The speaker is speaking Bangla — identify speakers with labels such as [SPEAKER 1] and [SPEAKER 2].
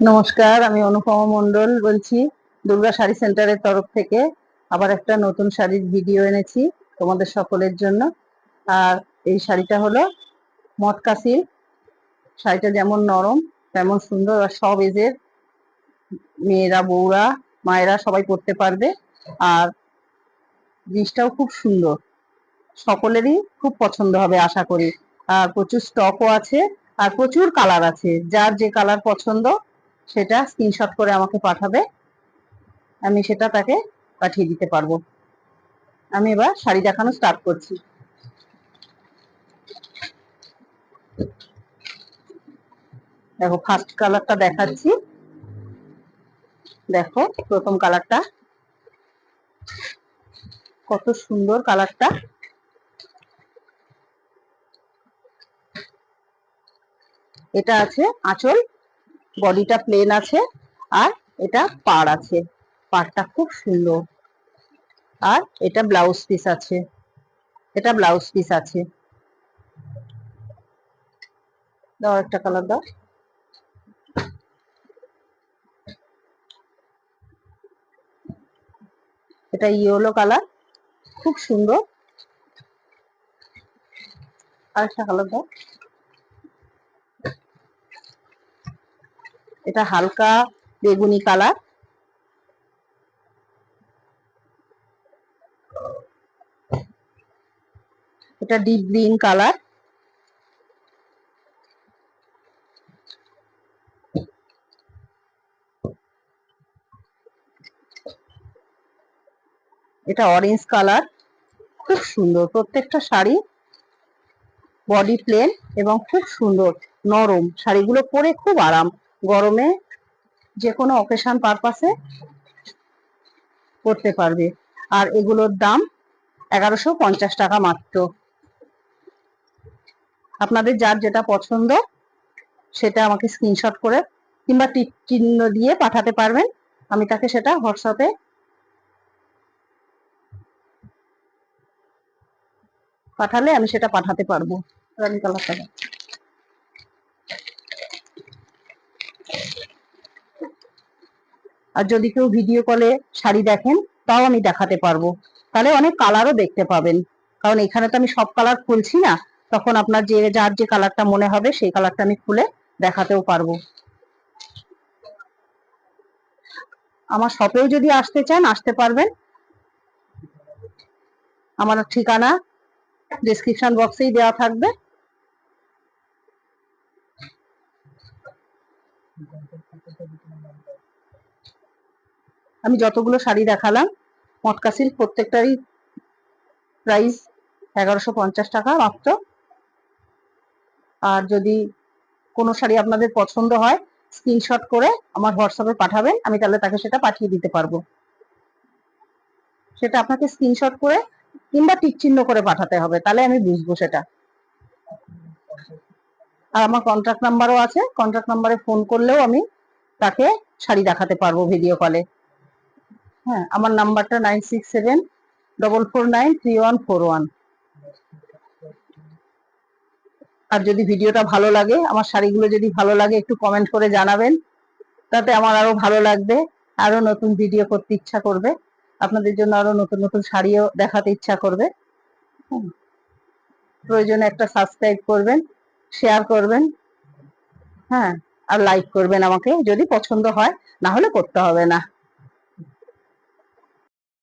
[SPEAKER 1] নমস্কার, আমি অনুপমা মণ্ডল বলছি দুর্গা শাড়ি সেন্টারের তরফ থেকে। আবার একটা নতুন শাড়ির ভিডিও এনেছি তোমাদের সকলের জন্য। আর এই শাড়িটা হলো মটকা সিল্ক। শাড়িটা যেমন নরম তেমন সুন্দর, আর সব এজের মেয়েরা, বউরা, মায়েরা সবাই পরতে পারবে। আর জিনিসটাও খুব সুন্দর, সকলেরই খুব পছন্দ হবে আশা করি। আর প্রচুর স্টকও আছে, আর প্রচুর কালার আছে। যার যে কালার পছন্দ সেটা স্ক্রিনশট করে আমাকে পাঠাবে, আমি সেটা তাকে পাঠিয়ে দিতে পারবো। আমি এবার শাড়ি দেখানো স্টার্ট করছি। দেখো, ফার্স্ট কালারটা দেখাচ্ছি। দেখো, প্রথম কালারটা কত সুন্দর কালারটা। এটা আছে আঁচল, বডিটা প্লেন আছে, আর এটা পাড় আছে, পাড়টা খুব সুন্দর। আর এটা ব্লাউজ পিস আছে, এটা ব্লাউজ পিস আছে। দাও একটা কালার দাও। এটা ইয়েলো কালার, খুব সুন্দর। আরেকটা কালার দাও। এটা হালকা বেগুনি কালার। এটা ডিপ গ্রিন কালার। এটা অরেঞ্জ কালার, খুব সুন্দর। প্রত্যেকটা শাড়ি বডি প্লেন এবং খুব সুন্দর, নরম। শাড়িগুলো পরে খুব আরাম, গরমে যে কোনো অকেশন পারপাসে পরতে পারবে। আর এগুলোর দাম 1150 টাকা মাত্র। আপনাদের যার যেটা পছন্দ সেটা আমাকে স্ক্রিনশট করে কিংবা টিক চিহ্ন দিয়ে পাঠাতে পারবেন। আমি তাকে সেটা হোয়াটসঅ্যাপে পাঠালে আমি সেটা পাঠাতে পারবো। রানী কালারটা। আর যদি কেউ ভিডিও কলে শাড়ি দেখেন তাও আমি দেখাতে পারবো, তাহলে অনেক কালারও দেখতে পাবেন। কারণ এখানে তো আমি সব কালার খুলছি না, তখন আপনার যার যে কালারটা মনে হবে সেই কালারটা আমি খুলে দেখাতেও পারবো। আমার শপেও যদি আসতে চান আসতে পারবেন। আমার ঠিকানা ডেসক্রিপশন বক্সেই দেওয়া থাকবে। আমি যতগুলো শাড়ি দেখালাম মটকা সিল্ক, প্রত্যেকটারই প্রাইস 1150 টাকা মাত্র। আর যদি কোনো শাড়ি আপনাদের পছন্দ হয় স্ক্রিনশট করে আমার হোয়াটসঅ্যাপে পাঠাবেন, আমি তাহলে তাকে সেটা পাঠিয়ে দিতে পারবো। সেটা আপনাকে স্ক্রিনশট করে কিংবা টিক চিহ্ন করে পাঠাতে হবে, তাহলে আমি বুঝবো সেটা। আর আমার কন্ট্যাক্ট নাম্বারও আছে, কন্ট্যাক্ট নাম্বারে ফোন করলেও আমি তাকে শাড়ি দেখাতে পারবো ভিডিও কলে। হ্যাঁ, আমার নাম্বারটা 9674493141। আর যদি ভিডিওটা ভালো লাগে, আমার শাড়িগুলো যদি ভালো লাগে, একটু কমেন্ট করে জানাবেন, তাতে আমার আরো ভালো লাগবে, আরো নতুন ভিডিও করতে ইচ্ছা করবে, আপনাদের জন্য আরো নতুন নতুন শাড়িও দেখাতে ইচ্ছা করবে। প্রয়োজনে একটা সাবস্ক্রাইব করবেন, শেয়ার করবেন, হ্যাঁ, আর লাইক করবেন আমাকে যদি পছন্দ হয়, না হলে করতে হবে না।